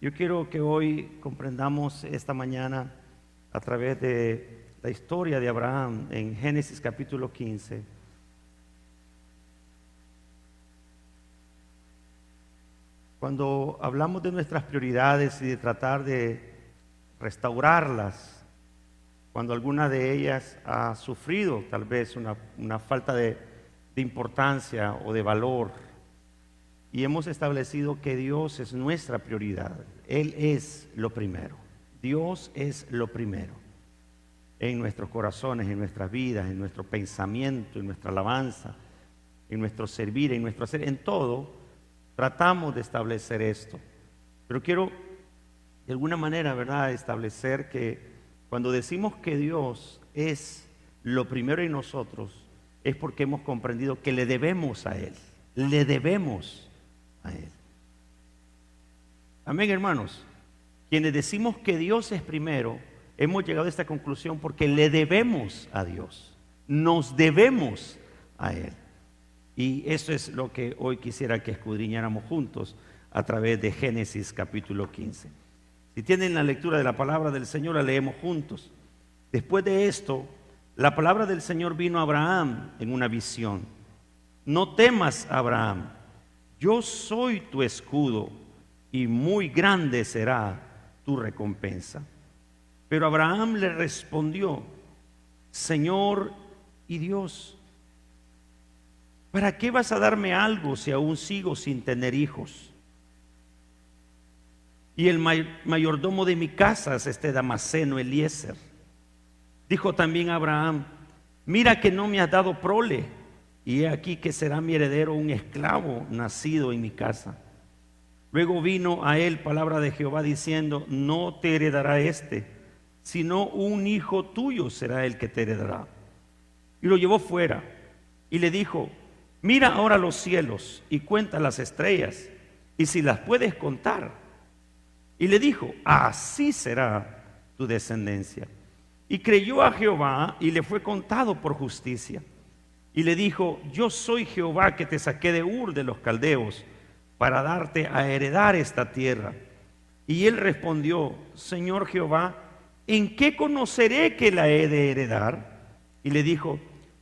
Yo quiero que hoy comprendamos esta mañana a través de la historia de Abraham en Génesis capítulo 15. Cuando hablamos de nuestras prioridades y de tratar de restaurarlas, cuando alguna de ellas ha sufrido tal vez una falta de importancia o de valor, y hemos establecido que Dios es nuestra prioridad. Él es lo primero. Dios es lo primero en nuestros corazones, en nuestras vidas, en nuestro pensamiento, en nuestra alabanza, en nuestro servir, en nuestro hacer, en todo. Tratamos de establecer esto. Pero quiero de alguna manera, ¿verdad?, establecer que cuando decimos que Dios es lo primero en nosotros, es porque hemos comprendido que le debemos a Él. Le debemos a Él. Amén, hermanos. Quienes decimos que Dios es primero, hemos llegado a esta conclusión porque le debemos a Dios. Nos debemos a Él. Y eso es lo que hoy quisiera que escudriñáramos juntos a través de Génesis capítulo 15. Si tienen la lectura de la palabra del Señor, la leemos juntos. Después de esto, la palabra del Señor vino a Abraham en una visión. No temas, Abraham, yo soy tu escudo y muy grande será tu recompensa. Pero Abraham le respondió: Señor y Dios, ¿para qué vas a darme algo si aún sigo sin tener hijos? Y el mayordomo de mi casa es este Damaseno Eliezer. Dijo también Abraham: mira que no me has dado prole, y he aquí que será mi heredero un esclavo nacido en mi casa. Luego vino a él palabra de Jehová diciendo: no te heredará este, sino un hijo tuyo será el que te heredará. Y lo llevó fuera y le dijo: mira ahora los cielos y cuenta las estrellas, y si las puedes contar. Y le dijo: así será tu descendencia. Y creyó a Jehová y le fue contado por justicia. Y le dijo: yo soy Jehová que te saqué de Ur de los Caldeos para darte a heredar esta tierra. Y él respondió: Señor Jehová, ¿en qué conoceré que la he de heredar? Y le dijo: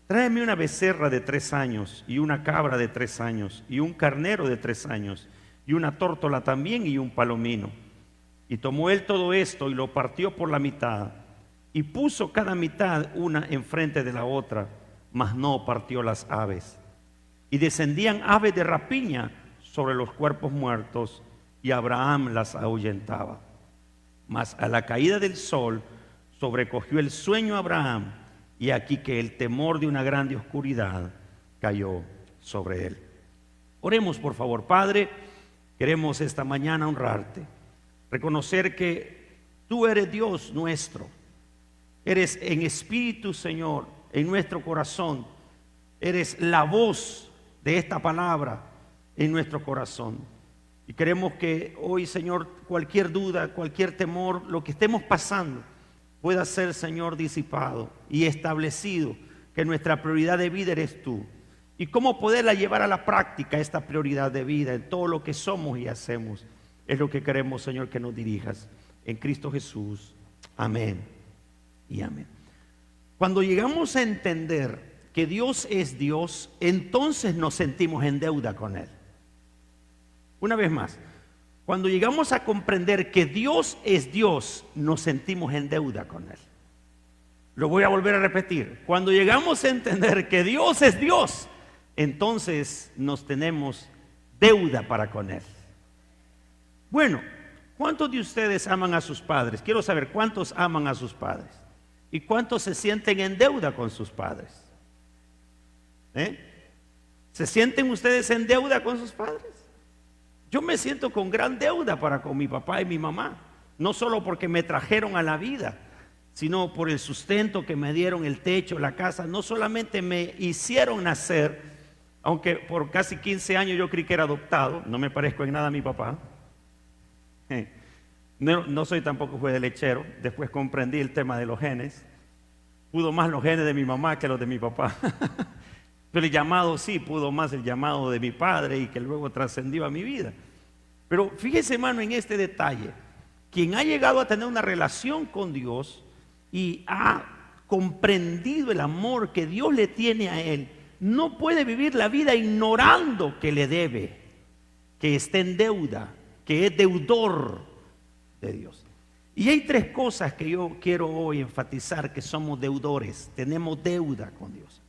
tráeme una becerra de 3 años, y una cabra de 3 años, y un carnero de 3 años, y una tórtola también, y un palomino. Y tomó él todo esto y lo partió por la mitad, y puso cada mitad una enfrente de la otra, mas no partió las aves. Y descendían aves de rapiña sobre los cuerpos muertos, y Abraham las ahuyentaba. Mas a la caída del sol sobrecogió el sueño a Abraham, y aquí que el temor de una grande oscuridad cayó sobre él. Oremos, por favor. Padre, queremos esta mañana honrarte, reconocer que tú eres Dios nuestro. Eres en espíritu, Señor, en nuestro corazón. Eres la voz de esta palabra en nuestro corazón. Y queremos que hoy, Señor, cualquier duda, cualquier temor, lo que estemos pasando, pueda ser, Señor, disipado y establecido, que nuestra prioridad de vida eres tú. Y cómo poderla llevar a la práctica, esta prioridad de vida, en todo lo que somos y hacemos. Es lo que queremos, Señor, que nos dirijas. En Cristo Jesús. Amén y amén. Cuando llegamos a entender que Dios es Dios, entonces nos sentimos en deuda con Él. Una vez más, cuando llegamos a comprender que Dios es Dios, nos sentimos en deuda con Él. Lo voy a volver a repetir. Cuando llegamos a entender que Dios es Dios, entonces nos tenemos deuda para con Él. Bueno, ¿cuántos de ustedes aman a sus padres? Quiero saber cuántos aman a sus padres y cuántos se sienten en deuda con sus padres. ¿Se sienten ustedes en deuda con sus padres? Yo me siento con gran deuda para con mi papá y mi mamá, no solo porque me trajeron a la vida, sino por el sustento que me dieron, el techo, la casa. No solamente me hicieron nacer, aunque por casi 15 años yo creí que era adoptado, no me parezco en nada a mi papá. No soy tampoco juez de lechero. Después comprendí el tema de los genes. Pudo más los genes de mi mamá que los de mi papá. Pero el llamado sí, pudo más el llamado de mi padre y que luego trascendió a mi vida. Pero fíjese, hermano, en este detalle. Quien ha llegado a tener una relación con Dios y ha comprendido el amor que Dios le tiene a él, no puede vivir la vida ignorando que le debe, que está en deuda, que es deudor de Dios. Y hay tres cosas que yo quiero hoy enfatizar, que somos deudores, tenemos deuda con Dios.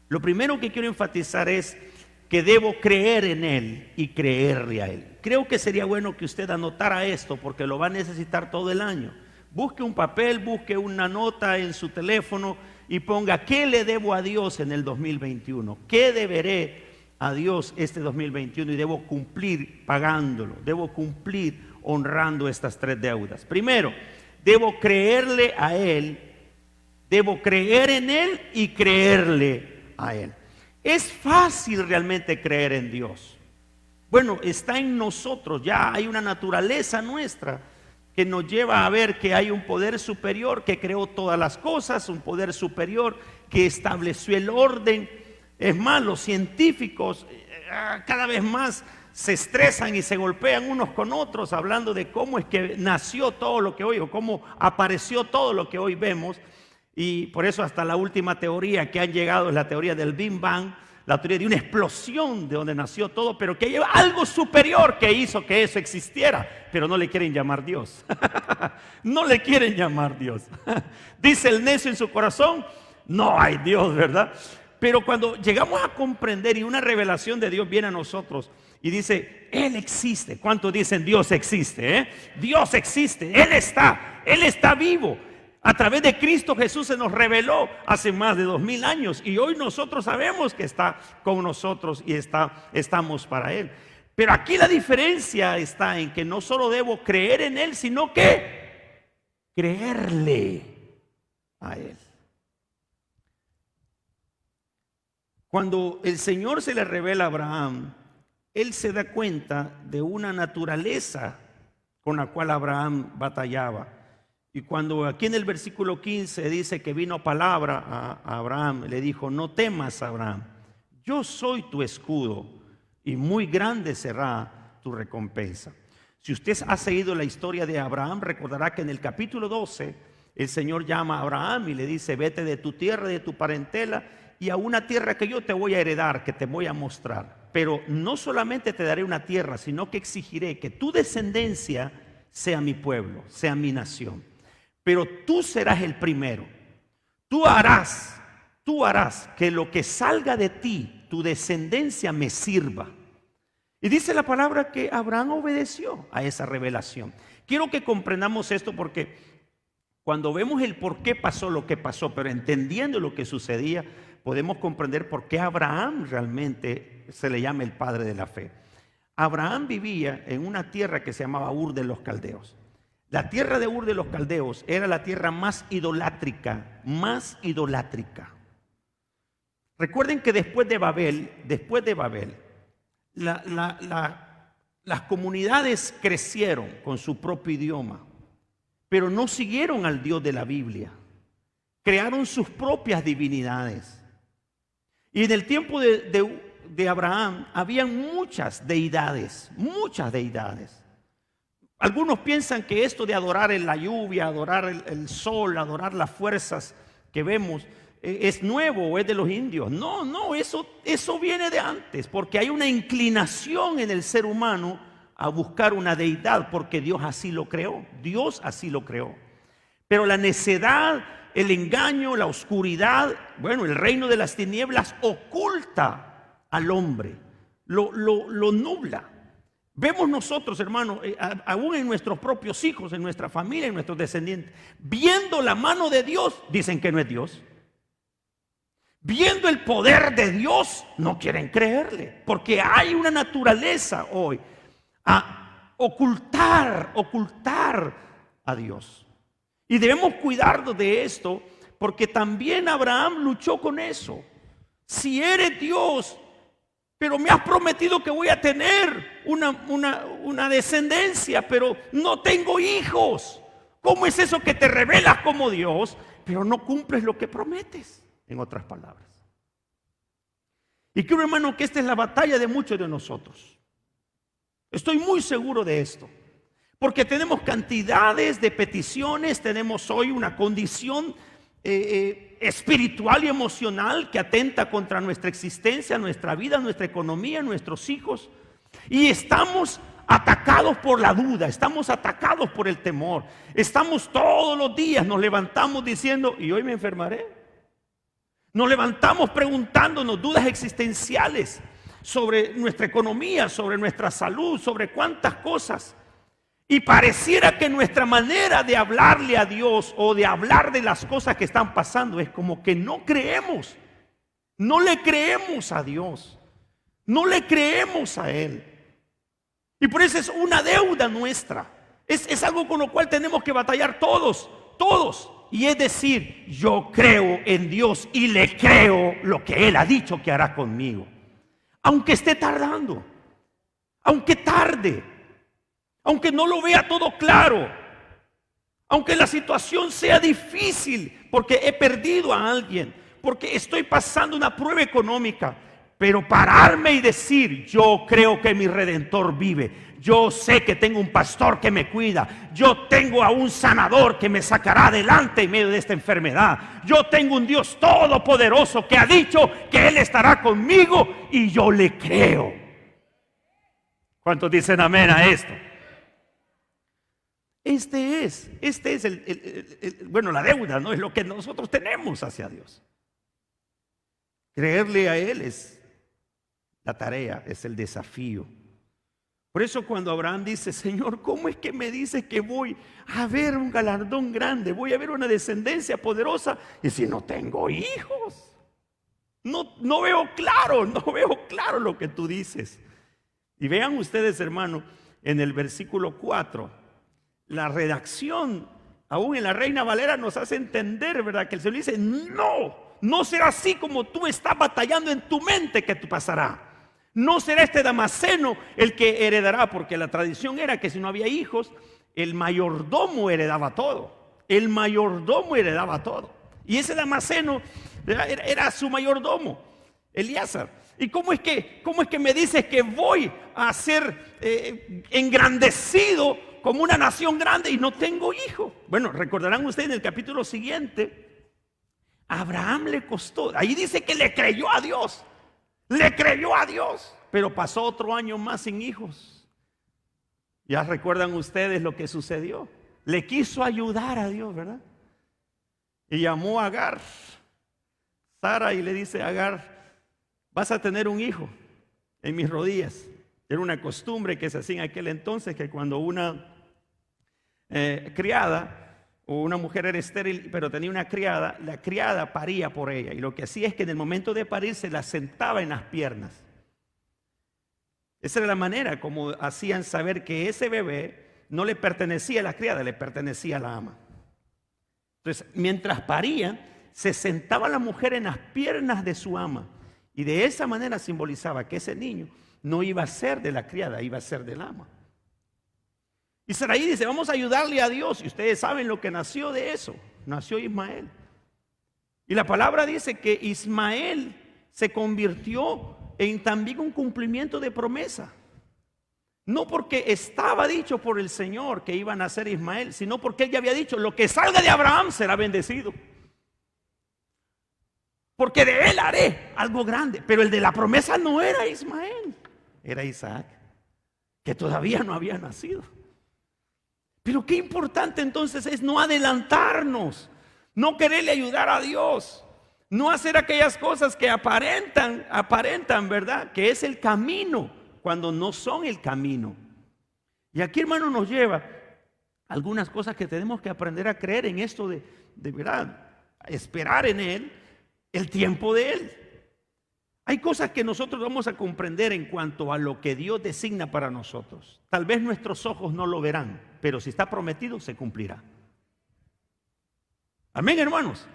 Lo primero que quiero enfatizar es que debo creer en Él y creerle a Él. Creo que sería bueno que usted anotara esto, porque lo va a necesitar todo el año. Busque un papel, busque una nota en su teléfono y ponga: ¿qué le debo a Dios en el 2021? ¿Qué deberé a Dios este 2021? Y debo cumplir pagándolo, debo cumplir honrando estas tres deudas. Primero, debo creerle a Él, debo creer en Él y creerle a Él. Es fácil realmente creer en Dios. Bueno, está en nosotros, ya hay una naturaleza nuestra que nos lleva a ver que hay un poder superior que creó todas las cosas, un poder superior que estableció el orden. Es más, los científicos cada vez más se estresan y se golpean unos con otros hablando de cómo es que nació todo lo que hoy, o cómo apareció todo lo que hoy vemos. Y por eso hasta la última teoría que han llegado es la teoría del Big Bang, la teoría de una explosión de donde nació todo, pero que lleva algo superior que hizo que eso existiera, pero no le quieren llamar Dios. No le quieren llamar Dios. Dice el necio en su corazón: no hay Dios, ¿verdad? Pero cuando llegamos a comprender y una revelación de Dios viene a nosotros y dice: Él existe. ¿Cuántos dicen Dios existe? Dios existe, Él está vivo. A través de Cristo Jesús se nos reveló hace más de 2000 años y hoy nosotros sabemos que está con nosotros y estamos para Él. Pero aquí la diferencia está en que no solo debo creer en Él, sino que creerle a Él. Cuando el Señor se le revela a Abraham, Él se da cuenta de una naturaleza con la cual Abraham batallaba. Y cuando aquí en el versículo 15 dice que vino palabra a Abraham, le dijo: no temas, Abraham, yo soy tu escudo y muy grande será tu recompensa. Si usted ha seguido la historia de Abraham, recordará que en el capítulo 12 el Señor llama a Abraham y le dice: vete de tu tierra, de tu parentela, y a una tierra que yo te voy a heredar, que te voy a mostrar. Pero no solamente te daré una tierra, sino que exigiré que tu descendencia sea mi pueblo, sea mi nación. Pero tú serás el primero. Tú harás que lo que salga de ti, tu descendencia, me sirva. Y dice la palabra que Abraham obedeció a esa revelación. Quiero que comprendamos esto, porque cuando vemos el por qué pasó lo que pasó, pero entendiendo lo que sucedía, podemos comprender por qué Abraham realmente se le llama el padre de la fe. Abraham vivía en una tierra que se llamaba Ur de los Caldeos. La tierra de Ur de los Caldeos era la tierra más idolátrica, Recuerden que después de Babel, las comunidades crecieron con su propio idioma, pero no siguieron al Dios de la Biblia. Crearon sus propias divinidades. Y en el tiempo de Abraham habían muchas deidades. Algunos piensan que esto de adorar en la lluvia, adorar el sol, adorar las fuerzas que vemos es nuevo o es de los indios. No, eso viene de antes, porque hay una inclinación en el ser humano a buscar una deidad, porque Dios así lo creó. Pero la necedad, el engaño, la oscuridad, el reino de las tinieblas oculta al hombre, lo nubla. Vemos nosotros, hermanos, aún en nuestros propios hijos, en nuestra familia, en nuestros descendientes, viendo la mano de Dios, dicen que no es Dios. Viendo el poder de Dios, no quieren creerle, porque hay una naturaleza hoy a ocultar a Dios. Y debemos cuidarnos de esto, porque también Abraham luchó con eso. Si eres Dios, pero me has prometido que voy a tener una descendencia, pero no tengo hijos. ¿Cómo es eso que te revelas como Dios, pero no cumples lo que prometes? En otras palabras. Y creo, hermano, que esta es la batalla de muchos de nosotros. Estoy muy seguro de esto. Porque tenemos cantidades de peticiones, tenemos hoy una condición espiritual y emocional que atenta contra nuestra existencia, nuestra vida, nuestra economía, nuestros hijos. Y estamos atacados por la duda, estamos atacados por el temor. Estamos todos los días, nos levantamos diciendo, ¿y hoy me enfermaré? Nos levantamos preguntándonos dudas existenciales sobre nuestra economía, sobre nuestra salud, sobre cuántas cosas. Y pareciera que nuestra manera de hablarle a Dios o de hablar de las cosas que están pasando es como que no creemos. No le creemos a Dios. No le creemos a Él. Y por eso es una deuda nuestra. Es algo con lo cual tenemos que batallar todos. Y es decir, yo creo en Dios y le creo lo que Él ha dicho que hará conmigo. Aunque esté tardando. Aunque tarde. Aunque no lo vea todo claro, aunque la situación sea difícil, porque he perdido a alguien, porque estoy pasando una prueba económica, pero pararme y decir, yo creo que mi Redentor vive, yo sé que tengo un pastor que me cuida, yo tengo a un sanador que me sacará adelante en medio de esta enfermedad, yo tengo un Dios todopoderoso que ha dicho que Él estará conmigo y yo le creo. ¿Cuántos dicen amén a esto? Este es bueno, la deuda, ¿no? Es lo que nosotros tenemos hacia Dios. Creerle a Él es la tarea, es el desafío. Por eso cuando Abraham dice, Señor, ¿cómo es que me dices que voy a ver un galardón grande? Voy a ver una descendencia poderosa. Y si no tengo hijos, no veo claro lo que tú dices. Y vean ustedes, hermano, en el versículo 4, la redacción, aún en la Reina Valera, nos hace entender, ¿verdad? Que el Señor dice, no será así como tú estás batallando en tu mente que te pasará. No será este Damaseno el que heredará, porque la tradición era que si no había hijos, el mayordomo heredaba todo. El mayordomo heredaba todo. Y ese Damaseno era su mayordomo, Elíasar. ¿Y cómo es que me dices que voy a ser engrandecido como una nación grande y no tengo hijo? Bueno, recordarán ustedes en el capítulo siguiente, Abraham le costó, ahí dice que le creyó a Dios, pero pasó otro año más sin hijos. Ya recuerdan ustedes lo que sucedió. Le quiso ayudar a Dios, ¿verdad? Y llamó a Agar, Sara, y le dice a Agar, vas a tener un hijo en mis rodillas. Era una costumbre que se hacía en aquel entonces, que cuando una criada o una mujer era estéril pero tenía una criada, la criada paría por ella, y lo que hacía es que en el momento de parir se la sentaba en las piernas. Esa era la manera como hacían saber que ese bebé no le pertenecía a la criada, le pertenecía a la ama. Entonces, mientras parían, se sentaba la mujer en las piernas de su ama, y de esa manera simbolizaba que ese niño no iba a ser de la criada, iba a ser del ama. Y Saraí dice, vamos a ayudarle a Dios. Y ustedes saben lo que nació de eso. Nació Ismael. Y la palabra dice que Ismael se convirtió en también un cumplimiento de promesa. No porque estaba dicho por el Señor que iba a nacer Ismael, sino porque Él ya había dicho, lo que salga de Abraham será bendecido. Porque de él haré algo grande. Pero el de la promesa no era Ismael, era Isaac, que todavía no había nacido. Pero qué importante entonces es no adelantarnos, no quererle ayudar a Dios, no hacer aquellas cosas que aparentan, ¿verdad? Que es el camino, cuando no son el camino. Y aquí, hermano, nos lleva algunas cosas que tenemos que aprender a creer en esto de verdad, esperar en Él, el tiempo de Él. Hay cosas que nosotros vamos a comprender en cuanto a lo que Dios designa para nosotros. Tal vez nuestros ojos no lo verán, pero si está prometido, se cumplirá. Amén, hermanos.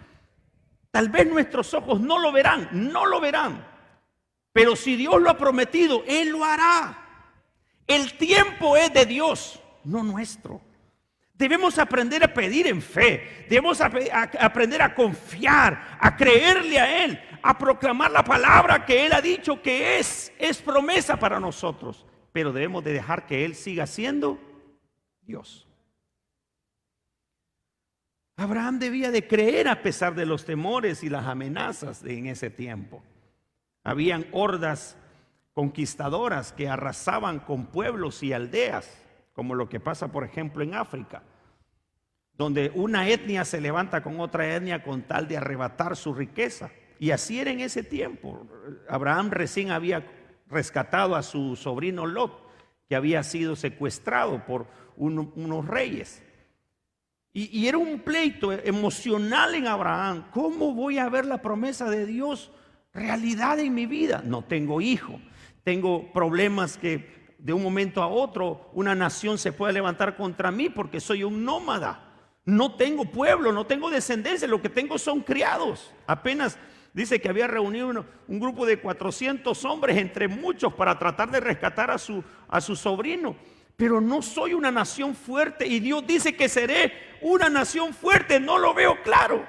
Tal vez nuestros ojos no lo verán, pero si Dios lo ha prometido, Él lo hará. El tiempo es de Dios, no nuestro. Debemos aprender a pedir en fe, debemos aprender a confiar, a creerle a Él, a proclamar la palabra que Él ha dicho que es promesa para nosotros. pero debemos de dejar que Él siga siendo Dios. Abraham debía de creer a pesar de los temores y las amenazas en ese tiempo. Habían hordas conquistadoras que arrasaban con pueblos y aldeas, como lo que pasa, por ejemplo, en África, donde una etnia se levanta con otra etnia con tal de arrebatar su riqueza. Y así era en ese tiempo. Abraham recién había rescatado a su sobrino Lot, que había sido secuestrado por unos reyes. Y era un pleito emocional en Abraham. ¿Cómo voy a ver la promesa de Dios realidad en mi vida? No tengo hijo, tengo problemas que de un momento a otro una nación se puede levantar contra mí porque soy un nómada. No tengo pueblo, no tengo descendencia, lo que tengo son criados. Apenas dice que había reunido un grupo de 400 hombres entre muchos para tratar de rescatar a su sobrino. Pero no soy una nación fuerte y Dios dice que seré una nación fuerte. No lo veo claro.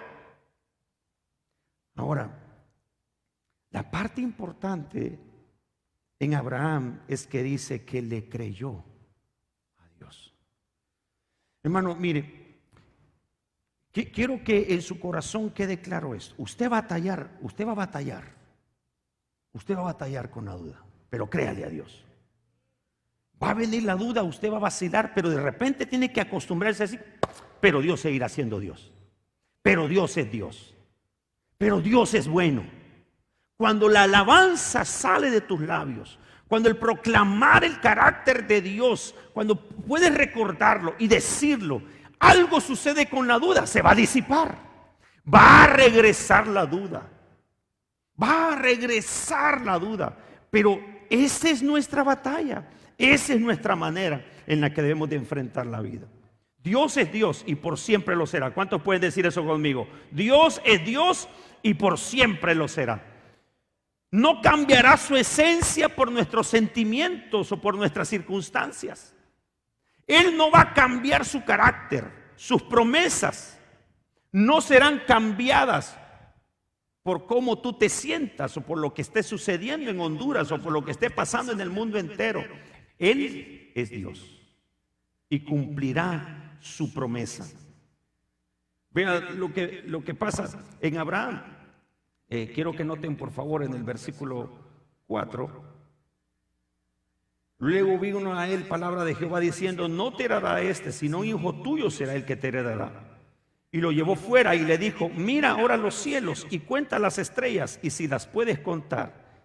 Ahora, la parte importante en Abraham es que dice que le creyó a Dios. Hermano, mire, quiero que en su corazón quede claro esto. Usted va a batallar con la duda, pero créale a Dios. Va a venir la duda, usted va a vacilar, pero de repente tiene que acostumbrarse a decir, pero Dios seguirá siendo Dios. Pero Dios es Dios. Pero Dios es bueno. Cuando la alabanza sale de tus labios, cuando el proclamar el carácter de Dios, cuando puedes recordarlo y decirlo, algo sucede con la duda, se va a disipar. Va a regresar la duda. Va a regresar la duda. Pero esa es nuestra batalla. Esa es nuestra manera en la que debemos de enfrentar la vida. Dios es Dios y por siempre lo será. ¿Cuántos pueden decir eso conmigo? Dios es Dios y por siempre lo será. No cambiará su esencia por nuestros sentimientos o por nuestras circunstancias. Él no va a cambiar su carácter. Sus promesas no serán cambiadas por cómo tú te sientas o por lo que esté sucediendo en Honduras o por lo que esté pasando en el mundo entero. Él es Dios y cumplirá su promesa. Vea lo que pasa en Abraham. Quiero que noten por favor en el versículo 4. Luego vino a él palabra de Jehová diciendo, no te heredará este, sino un hijo tuyo será el que te heredará. Y lo llevó fuera y le dijo, mira ahora los cielos y cuenta las estrellas y si las puedes contar.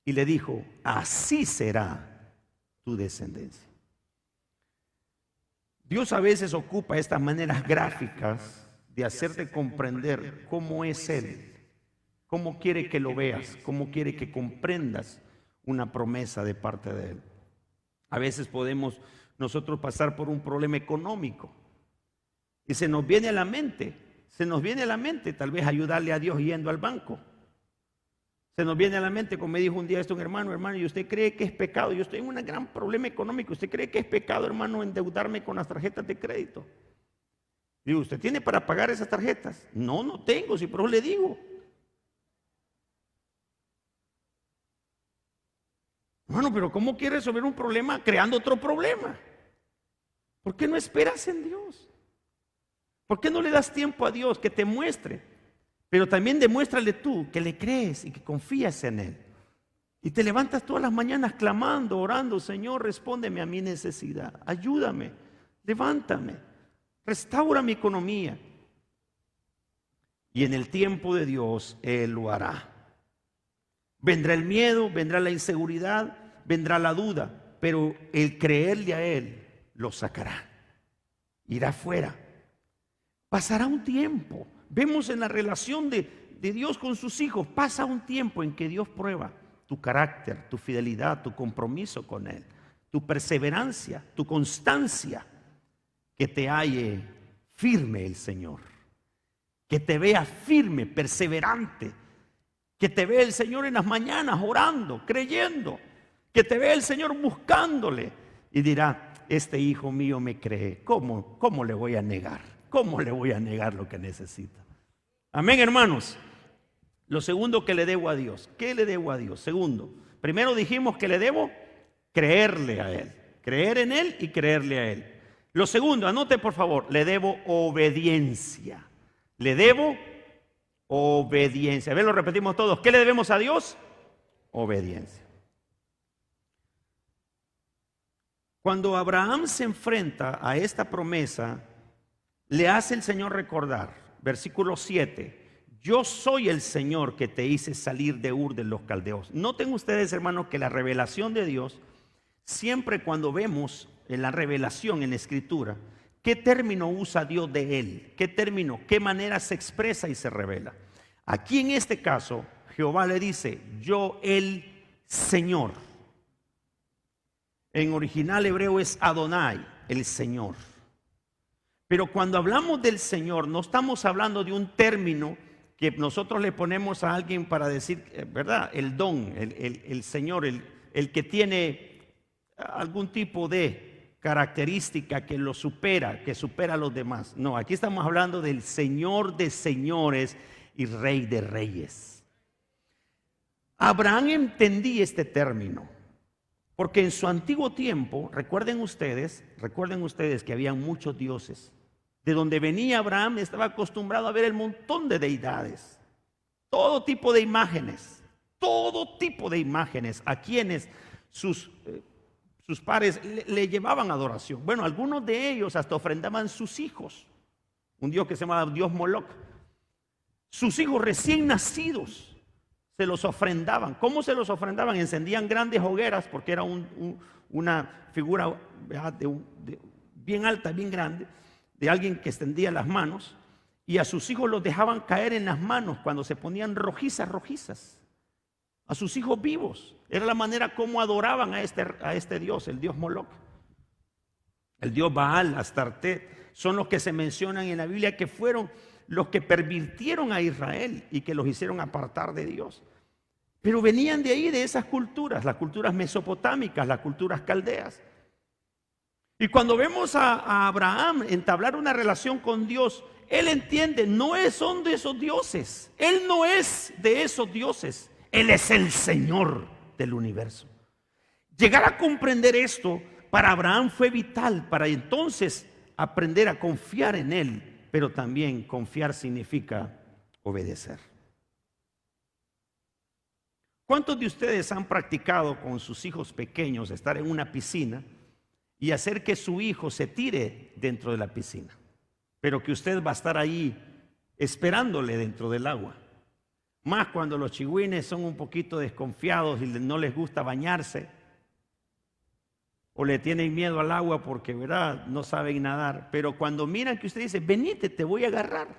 Y le dijo, así será tu descendencia. Dios a veces ocupa estas maneras gráficas de hacerte comprender cómo es Él, cómo quiere que lo veas, cómo quiere que comprendas una promesa de parte de Él. A veces podemos nosotros pasar por un problema económico y se nos viene a la mente tal vez ayudarle a Dios yendo al banco. Se nos viene a la mente, como me dijo un día esto un hermano, ¿y usted cree que es pecado? Yo estoy en un gran problema económico. ¿Usted cree que es pecado, hermano, endeudarme con las tarjetas de crédito? Digo, ¿usted tiene para pagar esas tarjetas? No, no tengo, si por eso le digo. Hermano, pero ¿cómo quiere resolver un problema creando otro problema? ¿Por qué no esperas en Dios? ¿Por qué no le das tiempo a Dios que te muestre? Pero también demuéstrale tú que le crees y que confías en Él. Y te levantas todas las mañanas clamando, orando, Señor, respóndeme a mi necesidad. Ayúdame, levántame, restaura mi economía. Y en el tiempo de Dios, Él lo hará. Vendrá el miedo, vendrá la inseguridad, vendrá la duda. Pero el creerle a Él lo sacará. Irá fuera. Pasará un tiempo. Vemos en la relación de Dios con sus hijos, pasa un tiempo en que Dios prueba tu carácter, tu fidelidad, tu compromiso con Él, tu perseverancia, tu constancia, que te halle firme el Señor, que te vea firme, perseverante, que te vea el Señor en las mañanas orando, creyendo, que te vea el Señor buscándole y dirá, este hijo mío me cree, ¿cómo le voy a negar? ¿Cómo le voy a negar lo que necesita? Amén, hermanos. Lo segundo que le debo a Dios. ¿Qué le debo a Dios? Segundo, primero dijimos que le debo creerle a Él. Creer en Él y creerle a Él. Lo segundo, anote por favor, le debo obediencia. Le debo obediencia. A ver, lo repetimos todos. ¿Qué le debemos a Dios? Obediencia. Cuando Abraham se enfrenta a esta promesa, le hace el Señor recordar, versículo 7, yo soy el Señor que te hice salir de Ur de los Caldeos. Noten ustedes, hermanos, que la revelación de Dios, siempre cuando vemos en la revelación en la Escritura, ¿qué término usa Dios de Él? ¿Qué término? ¿Qué manera se expresa y se revela? Aquí en este caso, Jehová le dice, yo el Señor. En original hebreo es Adonai, el Señor. Pero cuando hablamos del Señor, no estamos hablando de un término que nosotros le ponemos a alguien para decir, ¿verdad? El don, el Señor, el que tiene algún tipo de característica que lo supera, que supera a los demás. No, aquí estamos hablando del Señor de señores y Rey de reyes. Abraham entendía este término. Porque en su antiguo tiempo, recuerden ustedes que había muchos dioses. De donde venía Abraham estaba acostumbrado a ver el montón de deidades. Todo tipo de imágenes. Todo tipo de imágenes a quienes sus padres le llevaban adoración. Bueno, algunos de ellos hasta ofrendaban sus hijos. Un dios que se llamaba Dios Moloch. Sus hijos recién nacidos. Se los ofrendaban. ¿Cómo se los ofrendaban? Encendían grandes hogueras porque era una figura bien alta, bien grande, de alguien que extendía las manos, y a sus hijos los dejaban caer en las manos cuando se ponían rojizas. A sus hijos vivos. Era la manera como adoraban a este dios, el dios Moloch. El dios Baal, Astarté, son los que se mencionan en la Biblia que fueron los que pervirtieron a Israel y que los hicieron apartar de Dios. Pero venían de ahí, de esas culturas, las culturas mesopotámicas, las culturas caldeas. Y cuando vemos a Abraham entablar una relación con Dios, él entiende, son de esos dioses. Él no es de esos dioses. Él es el Señor del universo. Llegar a comprender esto para Abraham fue vital para entonces aprender a confiar en Él. Pero también confiar significa obedecer. ¿Cuántos de ustedes han practicado con sus hijos pequeños estar en una piscina y hacer que su hijo se tire dentro de la piscina? Pero que usted va a estar ahí esperándole dentro del agua. Más cuando los chigüines son un poquito desconfiados y no les gusta bañarse. O le tienen miedo al agua porque, ¿verdad?, no saben nadar. Pero cuando miran que usted dice, venite, te voy a agarrar.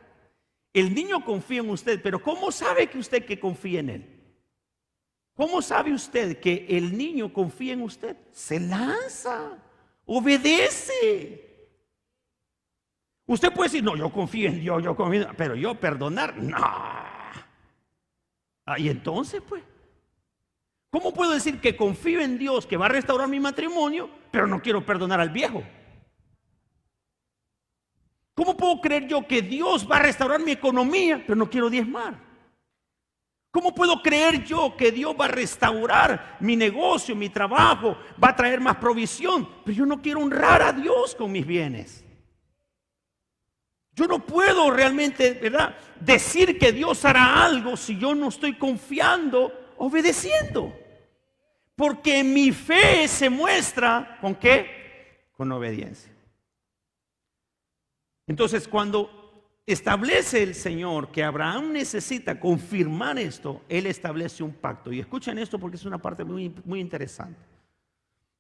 El niño confía en usted, pero ¿cómo sabe que usted que confía en él? ¿Cómo sabe usted que el niño confía en usted? Se lanza, obedece. Usted puede decir, no, yo confío en Dios, yo confío, pero yo perdonar, no. Y entonces, pues, ¿cómo puedo decir que confío en Dios que va a restaurar mi matrimonio, pero no quiero perdonar al viejo? ¿Cómo puedo creer yo que Dios va a restaurar mi economía, pero no quiero diezmar? ¿Cómo puedo creer yo que Dios va a restaurar mi negocio, mi trabajo, va a traer más provisión, pero yo no quiero honrar a Dios con mis bienes? Yo no puedo realmente, ¿verdad?, decir que Dios hará algo si yo no estoy confiando, obedeciendo. Porque mi fe se muestra ¿con qué? Con obediencia. Entonces, cuando establece el Señor que Abraham necesita confirmar esto, Él establece un pacto. Y escuchen esto porque es una parte muy, muy interesante.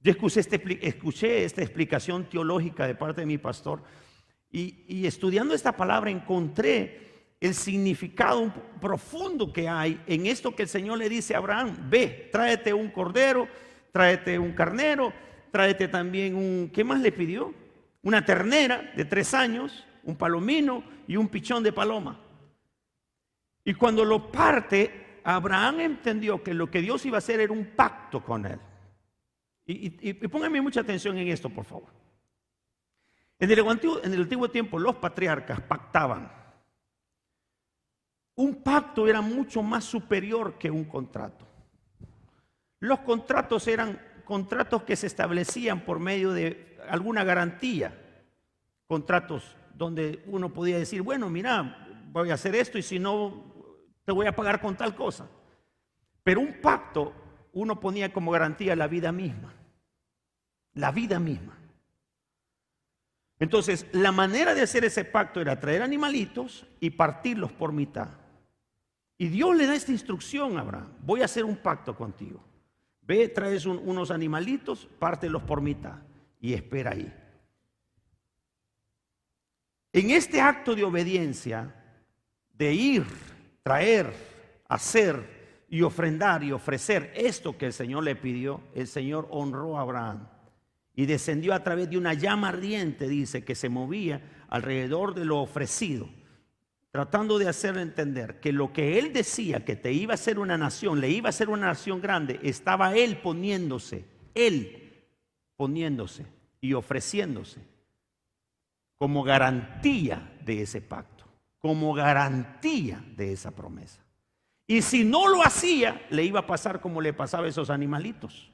Yo escuché esta explicación teológica de parte de mi pastor y estudiando esta palabra encontré el significado profundo que hay en esto que el Señor le dice a Abraham: ve, tráete un cordero, tráete un carnero, tráete también ¿qué más le pidió? Una ternera de 3 años, un palomino y un pichón de paloma. Y cuando lo parte, Abraham entendió que lo que Dios iba a hacer era un pacto con él. Y pónganme mucha atención en esto, por favor. En el antiguo tiempo los patriarcas pactaban. Un pacto era mucho más superior que un contrato. Los contratos eran contratos que se establecían por medio de alguna garantía, contratos donde uno podía decir, bueno, mira, voy a hacer esto y si no, te voy a pagar con tal cosa. Pero un pacto, uno ponía como garantía la vida misma. La vida misma. Entonces, la manera de hacer ese pacto era traer animalitos y partirlos por mitad. Y Dios le da esta instrucción a Abraham: voy a hacer un pacto contigo. Ve, traes unos animalitos, pártelos por mitad y espera ahí. En este acto de obediencia, de ir, traer, hacer y ofrendar y ofrecer esto que el Señor le pidió, el Señor honró a Abraham y descendió a través de una llama ardiente, dice, que se movía alrededor de lo ofrecido, tratando de hacerle entender que lo que él decía que te iba a hacer una nación, le iba a hacer una nación grande, estaba él poniéndose y ofreciéndose como garantía de ese pacto, como garantía de esa promesa. Y si no lo hacía, le iba a pasar como le pasaba a esos animalitos.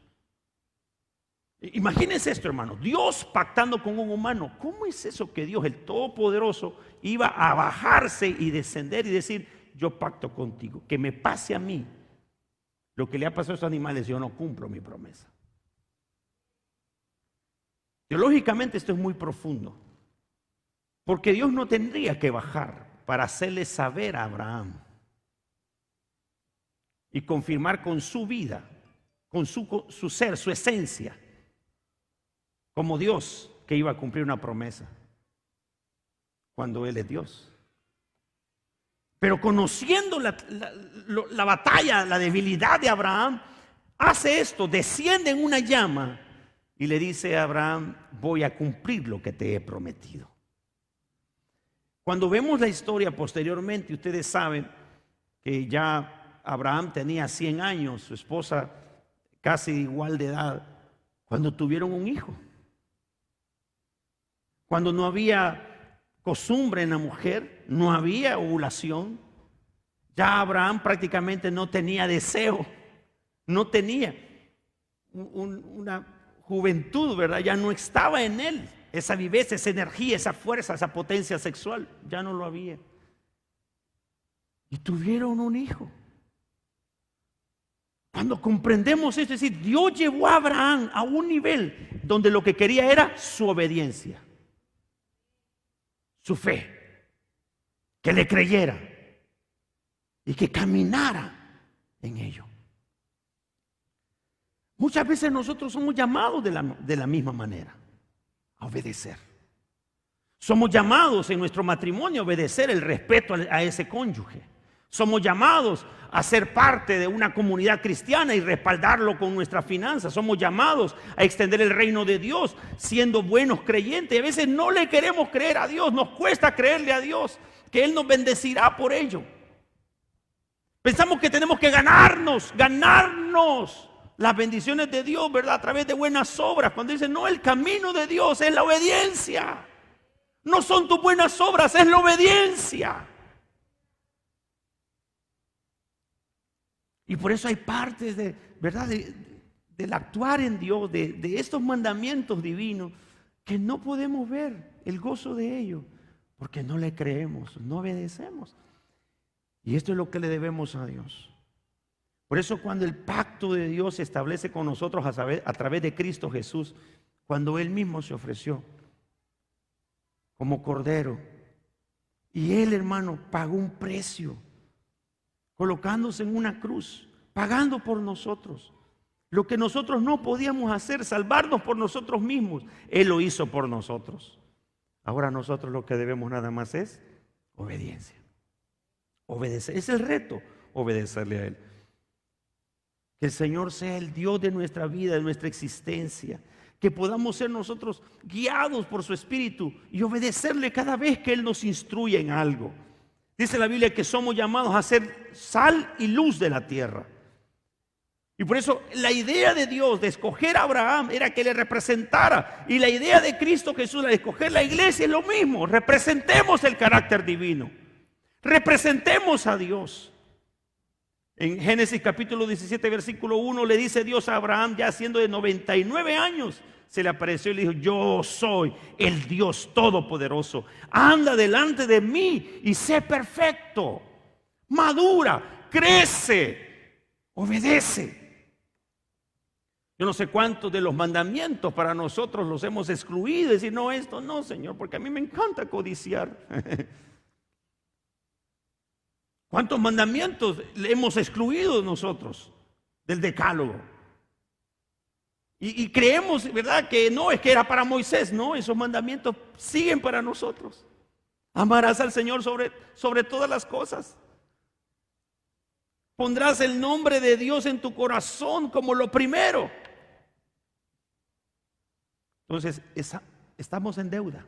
Imagínense esto, hermano, Dios pactando con un humano. ¿Cómo es eso que Dios, el Todopoderoso, iba a bajarse y descender y decir, yo pacto contigo, que me pase a mí lo que le ha pasado a esos animales, yo no cumplo mi promesa? Teológicamente esto es muy profundo, porque Dios no tendría que bajar para hacerle saber a Abraham y confirmar con su vida, con su ser, su esencia, como Dios, que iba a cumplir una promesa, cuando Él es Dios. Pero conociendo la batalla, la debilidad de Abraham, hace esto, desciende en una llama y le dice a Abraham, voy a cumplir lo que te he prometido. Cuando vemos la historia posteriormente, ustedes saben que ya Abraham tenía 100 años, su esposa casi igual de edad, cuando tuvieron un hijo. Cuando no había costumbre en la mujer, no había ovulación, ya Abraham prácticamente no tenía deseo, no tenía una juventud, ¿verdad? Ya no estaba en él esa viveza, esa energía, esa fuerza, esa potencia sexual, ya no lo había. Y tuvieron un hijo. Cuando comprendemos esto, es decir, Dios llevó a Abraham a un nivel donde lo que quería era su obediencia, su fe, que le creyera y que caminara en ello. Muchas veces nosotros somos llamados de la misma manera a obedecer. Somos llamados en nuestro matrimonio a obedecer el respeto a ese cónyuge. Somos llamados a ser parte de una comunidad cristiana y respaldarlo con nuestras finanzas. Somos llamados a extender el reino de Dios siendo buenos creyentes. Y a veces no le queremos creer a Dios, nos cuesta creerle a Dios que Él nos bendecirá por ello. Pensamos que tenemos que ganarnos las bendiciones de Dios, ¿verdad? A través de buenas obras. Cuando dicen, no, el camino de Dios es la obediencia. No son tus buenas obras, es la obediencia. Y por eso hay partes de, ¿verdad?, del actuar en Dios, de estos mandamientos divinos, que no podemos ver el gozo de ellos, porque no le creemos, no obedecemos. Y esto es lo que le debemos a Dios. Por eso cuando el pacto de Dios se establece con nosotros a través de Cristo Jesús, cuando Él mismo se ofreció como cordero, y Él, hermano, pagó un precio, colocándose en una cruz, pagando por nosotros. Lo que nosotros no podíamos hacer, salvarnos por nosotros mismos, Él lo hizo por nosotros. Ahora nosotros lo que debemos nada más es obediencia. Obedecer, es el reto, obedecerle a Él. Que el Señor sea el Dios de nuestra vida, de nuestra existencia. Que podamos ser nosotros guiados por su Espíritu y obedecerle cada vez que Él nos instruye en algo. Dice la Biblia que somos llamados a ser sal y luz de la tierra. Y por eso la idea de Dios de escoger a Abraham era que le representara. Y la idea de Cristo Jesús de escoger la iglesia es lo mismo. Representemos el carácter divino. Representemos a Dios. En Génesis capítulo 17, versículo 1, le dice Dios a Abraham, ya siendo de 99 años, se le apareció y le dijo: yo soy el Dios Todopoderoso. Anda delante de mí y sé perfecto. Madura, crece, obedece. Yo no sé cuántos de los mandamientos para nosotros los hemos excluido. Decir, no, esto no, Señor, porque a mí me encanta codiciar. ¿Cuántos mandamientos le hemos excluido nosotros del decálogo? Y creemos, ¿verdad?, que no, es que era para Moisés. No, esos mandamientos siguen para nosotros. Amarás al Señor sobre todas las cosas. Pondrás el nombre de Dios en tu corazón como lo primero. Entonces, estamos en deuda.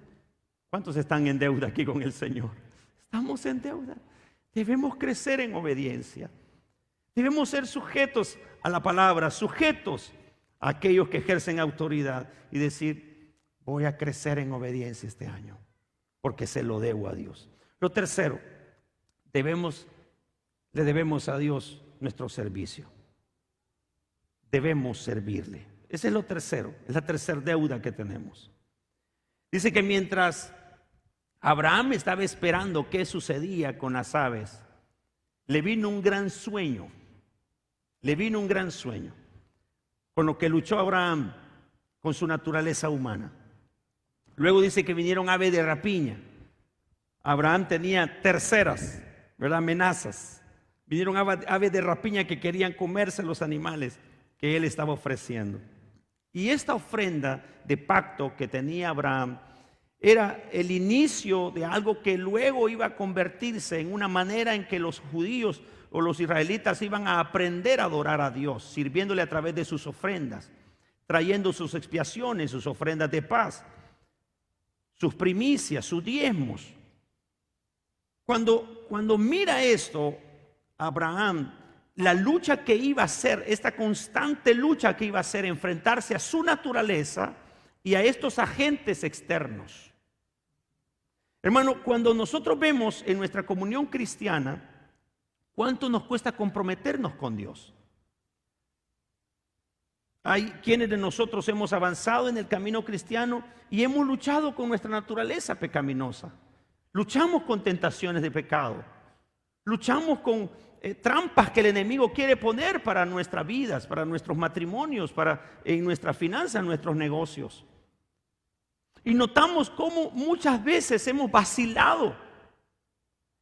¿Cuántos están en deuda aquí con el Señor? Estamos en deuda. Debemos crecer en obediencia. Debemos ser sujetos a la palabra, sujetos a aquellos que ejercen autoridad y decir: voy a crecer en obediencia este año porque se lo debo a Dios. Lo tercero, le debemos a Dios nuestro servicio. Debemos servirle. Ese es lo tercero, es la tercera deuda que tenemos. Dice que mientras Abraham estaba esperando qué sucedía con las aves, le vino un gran sueño. Le vino un gran sueño, con lo que luchó Abraham con su naturaleza humana. Luego dice que vinieron aves de rapiña. Abraham tenía terceras, ¿verdad?, amenazas. Vinieron aves de rapiña que querían comerse los animales que él estaba ofreciendo. Y esta ofrenda de pacto que tenía Abraham era el inicio de algo que luego iba a convertirse en una manera en que los judíos o los israelitas iban a aprender a adorar a Dios, sirviéndole a través de sus ofrendas, trayendo sus expiaciones, sus ofrendas de paz, sus primicias, sus diezmos. Cuando mira esto, Abraham, la lucha que iba a hacer, esta constante lucha que iba a hacer, enfrentarse a su naturaleza y a estos agentes externos. Hermano, cuando nosotros vemos en nuestra comunión cristiana, ¿cuánto nos cuesta comprometernos con Dios? Hay quienes de nosotros hemos avanzado en el camino cristiano y hemos luchado con nuestra naturaleza pecaminosa. Luchamos con tentaciones de pecado. Luchamos con trampas que el enemigo quiere poner para nuestras vidas, para nuestros matrimonios, en nuestras finanzas, en nuestros negocios. Y notamos cómo muchas veces hemos vacilado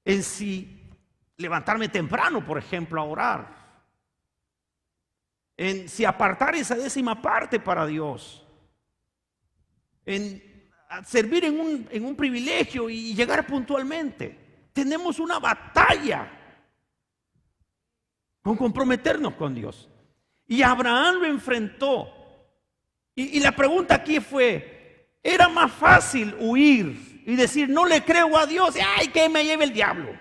en si levantarme temprano, por ejemplo, a orar. En si apartar esa 10ª parte para Dios. En servir en un privilegio y llegar puntualmente. Tenemos una batalla con comprometernos con Dios. Y Abraham lo enfrentó. Y la pregunta aquí fue: ¿era más fácil huir y decir no le creo a Dios? ¡Ay, que me lleve el diablo!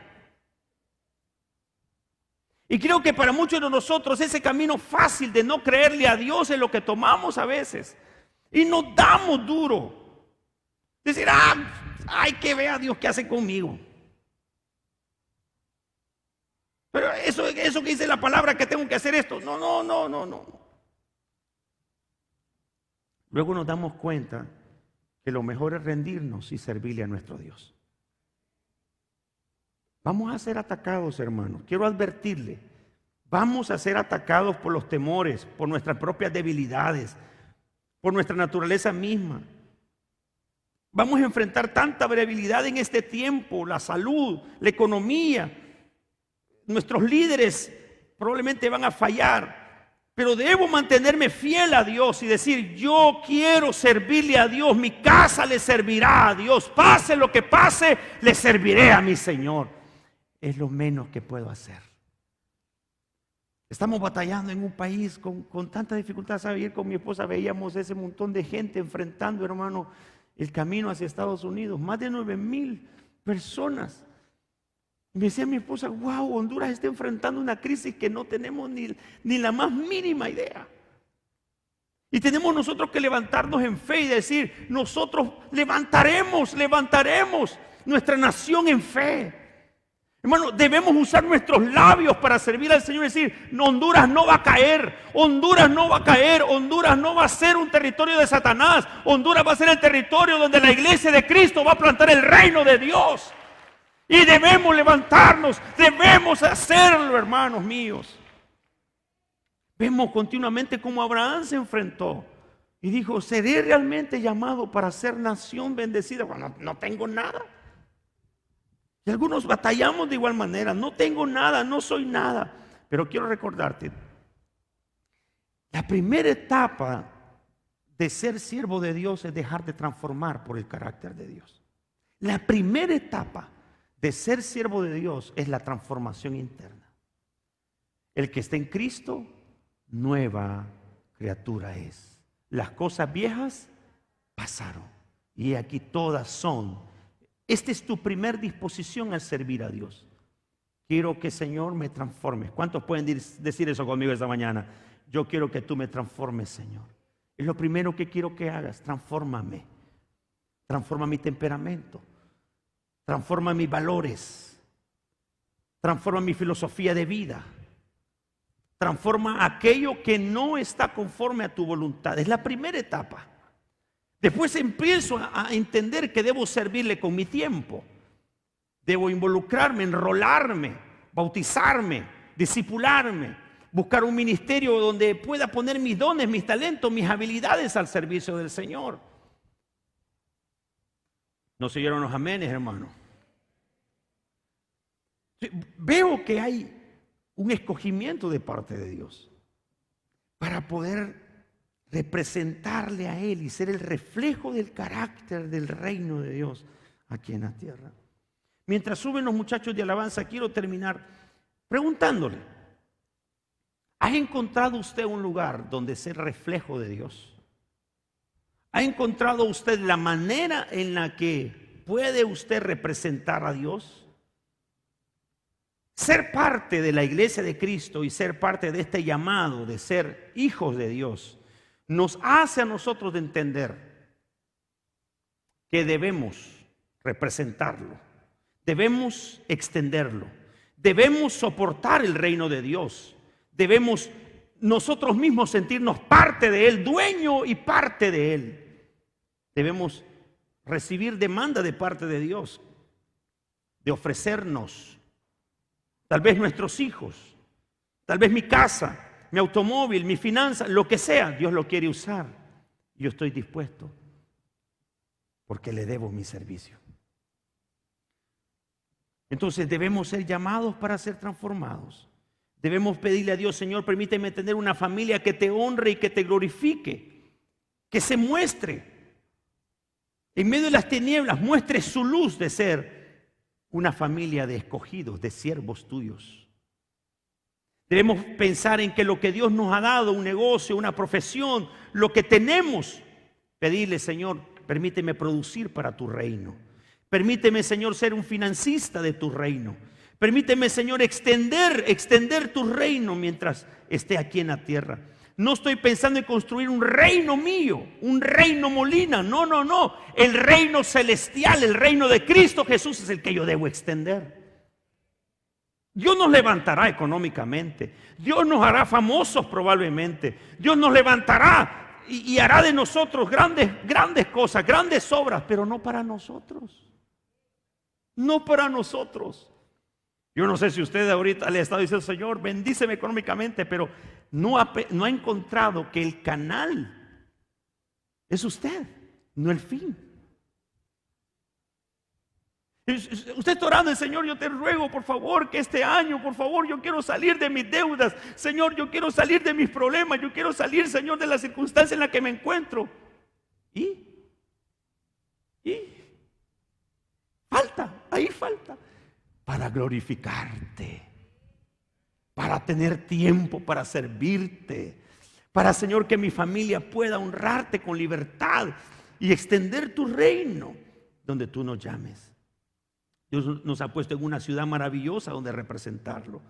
Y creo que para muchos de nosotros ese camino fácil de no creerle a Dios es lo que tomamos a veces. Y nos damos duro. Decir, ay, que vea Dios qué hace conmigo. Pero eso que dice la palabra que tengo que hacer esto. No. Luego nos damos cuenta que lo mejor es rendirnos y servirle a nuestro Dios. Vamos a ser atacados, hermanos. Quiero advertirle. Vamos a ser atacados por los temores, por nuestras propias debilidades, por nuestra naturaleza misma. Vamos a enfrentar tanta variabilidad en este tiempo, la salud, la economía. Nuestros líderes probablemente van a fallar, pero debo mantenerme fiel a Dios y decir, yo quiero servirle a Dios, mi casa le servirá a Dios, pase lo que pase, le serviré a mi Señor. Es lo menos que puedo hacer. Estamos batallando en un país con tanta dificultad. Ayer con mi esposa veíamos ese montón de gente enfrentando, hermano, el camino hacia Estados Unidos. Más de 9,000 personas. Me decía mi esposa, wow, Honduras está enfrentando una crisis que no tenemos ni la más mínima idea. Y tenemos nosotros que levantarnos en fe y decir, nosotros levantaremos nuestra nación en fe. Hermano, debemos usar nuestros labios para servir al Señor y decir, no, Honduras no va a caer, Honduras no va a caer, Honduras no va a ser un territorio de Satanás, Honduras va a ser el territorio donde la iglesia de Cristo va a plantar el reino de Dios. Y debemos levantarnos, debemos hacerlo, hermanos míos. Vemos continuamente cómo Abraham se enfrentó y dijo, ¿seré realmente llamado para ser nación bendecida? Bueno, no tengo nada. Y algunos batallamos de igual manera, no tengo nada, no soy nada. Pero quiero recordarte, la primera etapa de ser siervo de Dios es dejarte transformar por el carácter de Dios. La primera etapa de ser siervo de Dios es la transformación interna. El que está en Cristo, nueva criatura es. Las cosas viejas pasaron y aquí todas son. Esta es tu primer disposición al servir a Dios. Quiero que, Señor, me transformes. ¿Cuántos pueden decir eso conmigo esta mañana? Yo quiero que tú me transformes, Señor. Es lo primero que quiero que hagas. Transfórmame. Transforma mi temperamento. Transforma mis valores. Transforma mi filosofía de vida. Transforma aquello que no está conforme a tu voluntad. Es la primera etapa. Después empiezo a entender que debo servirle con mi tiempo. Debo involucrarme, enrolarme, bautizarme, discipularme, buscar un ministerio donde pueda poner mis dones, mis talentos, mis habilidades al servicio del Señor. ¿No se oyeron los amenes, hermano? Veo que hay un escogimiento de parte de Dios para poder representarle a Él y ser el reflejo del carácter del reino de Dios aquí en la tierra. Mientras suben los muchachos de alabanza, quiero terminar preguntándole, ¿ha encontrado usted un lugar donde ser reflejo de Dios? ¿Ha encontrado usted la manera en la que puede usted representar a Dios? Ser parte de la iglesia de Cristo y ser parte de este llamado de ser hijos de Dios nos hace a nosotros de entender que debemos representarlo, debemos extenderlo, debemos soportar el reino de Dios, debemos nosotros mismos sentirnos parte de Él, dueño y parte de Él. Debemos recibir demanda de parte de Dios, de ofrecernos, tal vez nuestros hijos, tal vez mi casa, mi automóvil, mi finanza, lo que sea, Dios lo quiere usar. Yo estoy dispuesto porque le debo mi servicio. Entonces debemos ser llamados para ser transformados. Debemos pedirle a Dios, Señor, permíteme tener una familia que te honre y que te glorifique, que se muestre en medio de las tinieblas, muestre su luz de ser una familia de escogidos, de siervos tuyos. Debemos pensar en que lo que Dios nos ha dado, un negocio, una profesión, lo que tenemos, pedirle, Señor, permíteme producir para tu reino. Permíteme, Señor, ser un financista de tu reino. Permíteme, Señor, extender tu reino mientras esté aquí en la tierra. No estoy pensando en construir un reino mío, un reino Molina. No, no, no. El reino celestial, el reino de Cristo Jesús es el que yo debo extender. Dios nos levantará económicamente. Dios nos hará famosos probablemente. Dios nos levantará y hará de nosotros grandes cosas, grandes obras, pero no para nosotros. No para nosotros. Yo no sé si usted ahorita le ha estado diciendo, Señor, bendíceme económicamente, pero no ha encontrado que el canal es usted, no el fin. Usted está orando, Señor, yo te ruego, por favor, que este año, por favor, yo quiero salir de mis deudas. Señor, yo quiero salir de mis problemas. Yo quiero salir, Señor, de la circunstancia en la que me encuentro. Y ahí falta. Para glorificarte. Para tener tiempo para servirte. Para, Señor, que mi familia pueda honrarte con libertad y extender tu reino donde tú nos llames. Dios nos ha puesto en una ciudad maravillosa donde representarlo.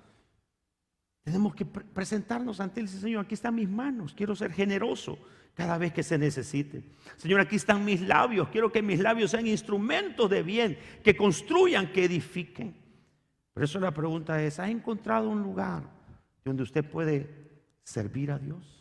Tenemos que presentarnos ante Él y decir, Señor, aquí están mis manos, quiero ser generoso cada vez que se necesite. Señor, aquí están mis labios, quiero que mis labios sean instrumentos de bien, que construyan, que edifiquen. Por eso la pregunta es, ¿ha encontrado un lugar donde usted puede servir a Dios?